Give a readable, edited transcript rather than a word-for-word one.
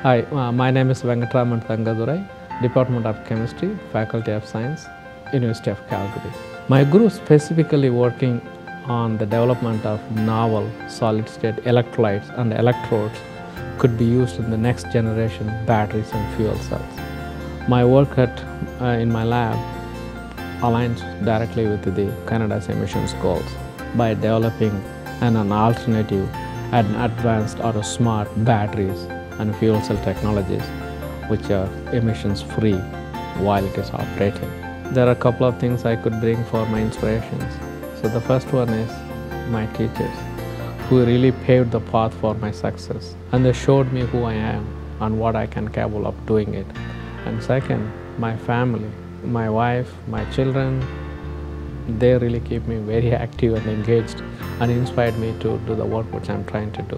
Hi, my name is Venkataraman Thangadurai, Department of Chemistry, Faculty of Science, University of Calgary. My group specifically working on the development of novel solid-state electrolytes and electrodes could be used in the next generation batteries and fuel cells. My work in my lab aligns directly with the Canada's emissions goals by developing an alternative and advanced or smart batteries and fuel cell technologies which are emissions free while it is operating. There are a couple of things I could bring for my inspirations. So the first one is my teachers who really paved the path for my success, and they showed me who I am and what I can capable of doing it. And second, my family, my wife, my children, they really keep me very active and engaged and inspired me to do the work which I'm trying to do.